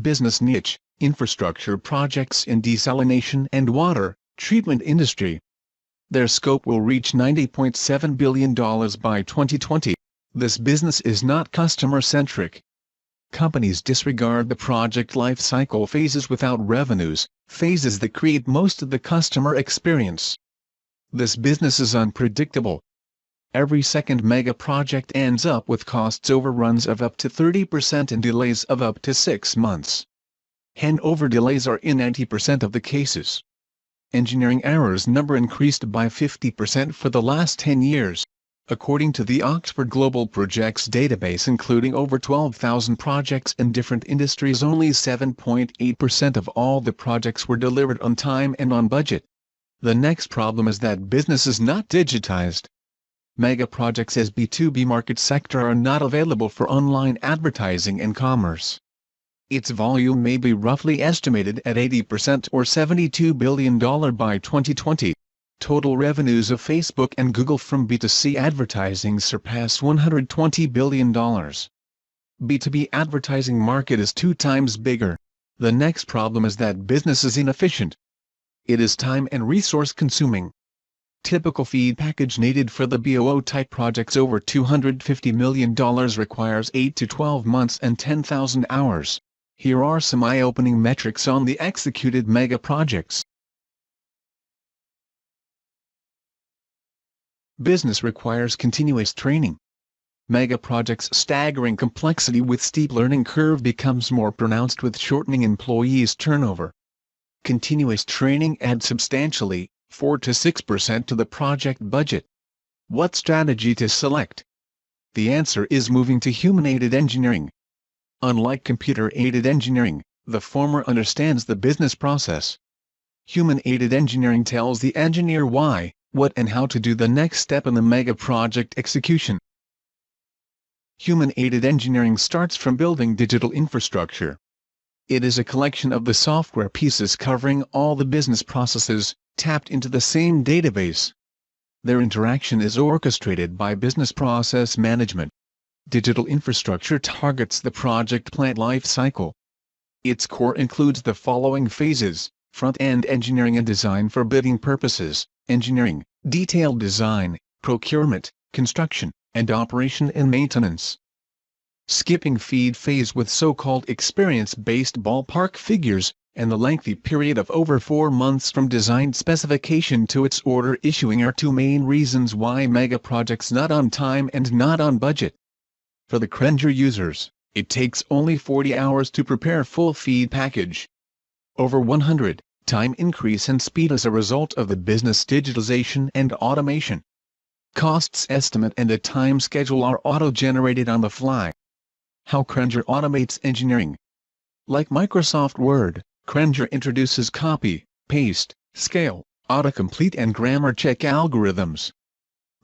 business niche, infrastructure projects in desalination and water treatment industry. Their scope will reach $90.7 billion by 2020. This business is not customer-centric. Companies disregard the project life cycle phases without revenues, phases that create most of the customer experience. This business is unpredictable. Every second mega project ends up with costs overruns of up to 30% and delays of up to 6 months. Handover delays are in 90% of the cases. Engineering errors number increased by 50% for the last 10 years. According to the Oxford Global Projects database including over 12,000 projects in different industries, only 7.8% of all the projects were delivered on time and on budget. The next problem is that business is not digitized. Mega projects as B2B market sector are not available for online advertising and commerce. Its volume may be roughly estimated at 80% or $72 billion by 2020. Total revenues of Facebook and Google from B2C advertising surpass $120 billion. B2B advertising market is 2 times bigger. The next problem is that business is inefficient. It is time and resource consuming. Typical feed package needed for the BOO type projects over $250 million requires 8 to 12 months and 10,000 hours. Here are some eye-opening metrics on the executed mega projects. Business requires continuous training. Mega projects' staggering complexity with steep learning curve becomes more pronounced with shortening employees' turnover. Continuous training adds substantially, 4 to 6% to the project budget. What strategy to select? The answer is moving to human-aided engineering. Unlike computer-aided engineering, the former understands the business process. Human-aided engineering tells the engineer why, what and how to do the next step in the mega project execution. Human-aided engineering starts from building digital infrastructure. It is a collection of the software pieces covering all the business processes, tapped into the same database. Their interaction is orchestrated by business process management. Digital infrastructure targets the project plant life cycle. Its core includes the following phases: front-end engineering and design for bidding purposes, engineering, detailed design, procurement, construction, and operation and maintenance. Skipping feed phase with so-called experience-based ballpark figures, and the lengthy period of over 4 months from design specification to its order issuing are 2 main reasons why mega projects not on time and not on budget. For the Crenger users, it takes only 40 hours to prepare full feed package. Over 100 time increase in speed as a result of the business digitalization and automation. Costs estimate and the time schedule are auto-generated on the fly. How Crenger automates engineering. Like Microsoft Word, Crenger introduces copy, paste, scale, autocomplete and grammar check algorithms.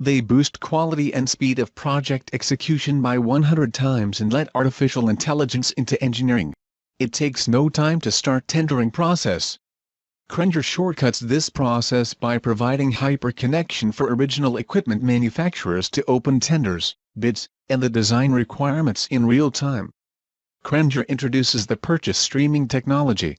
They boost quality and speed of project execution by 100 times and let artificial intelligence into engineering. It takes no time to start tendering process. Crenger shortcuts this process by providing hyperconnection for original equipment manufacturers to open tenders, bids, and the design requirements in real time. Crenger introduces the purchase streaming technology.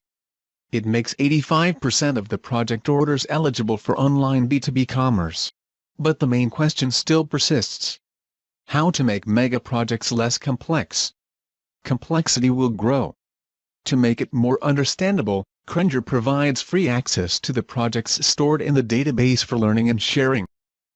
It makes 85% of the project orders eligible for online B2B commerce. But the main question still persists. How to make mega projects less complex? Complexity will grow. To make it more understandable, Crenger provides free access to the projects stored in the database for learning and sharing.